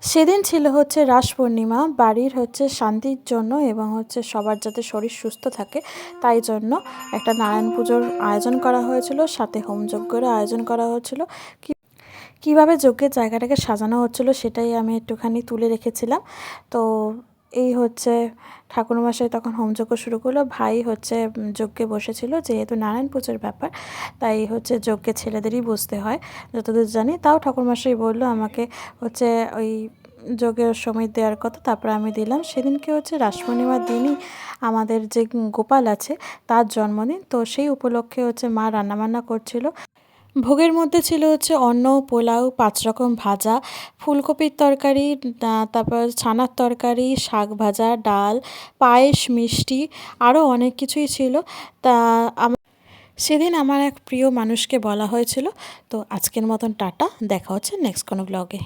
সেদিন ছিল হচ্ছে রাস পূর্ণিমা, বাড়ির হচ্ছে শান্তির জন্য এবং হচ্ছে সবার যাতে শরীর সুস্থ থাকে তাই জন্য একটা নারায়ণ পুজোর আয়োজন করা হয়েছিল, সাথে হোমযজ্ঞেরও আয়োজন করা হয়েছিল। কীভাবে যজ্ঞের জায়গাটাকে সাজানো হচ্ছিলো সেটাই আমি একটুখানি তুলে রেখেছিলাম। তো এই হচ্ছে ঠাকুরমশাই তখন হোমযজ্ঞ শুরু করলো, ভাই হচ্ছে যজ্ঞে বসেছিল, যেহেতু নারায়ণ পুজোর ব্যাপার তাই হচ্ছে যজ্ঞে ছেলেদেরই বসতে হয় যতদূর জানি। তাও ঠাকুরমশাই বললো আমাকে হচ্ছে ওই যজ্ঞের সময় দেওয়ার কথা, তারপরে আমি দিলাম। সেদিনকে হচ্ছে রাস পূর্ণিমার দিনই আমাদের যে গোপাল আছে তার জন্মদিন, তো সেই উপলক্ষে হচ্ছে মা রান্নাবান্না করছিল। ভোগের মধ্যে ছিল হচ্ছে অন্ন, পোলাও, ৫ রকম ভাজা, ফুলকপির তরকারি, তারপর ছানার তরকারি, শাক ভাজা, ডাল, পায়েস, মিষ্টি, আরও অনেক কিছুই ছিল। তা সেদিন আমার এক প্রিয় মানুষকে বলা হয়েছিল। তো আজকের মতন টাটা, দেখা হচ্ছে নেক্সট কোনো ব্লগে।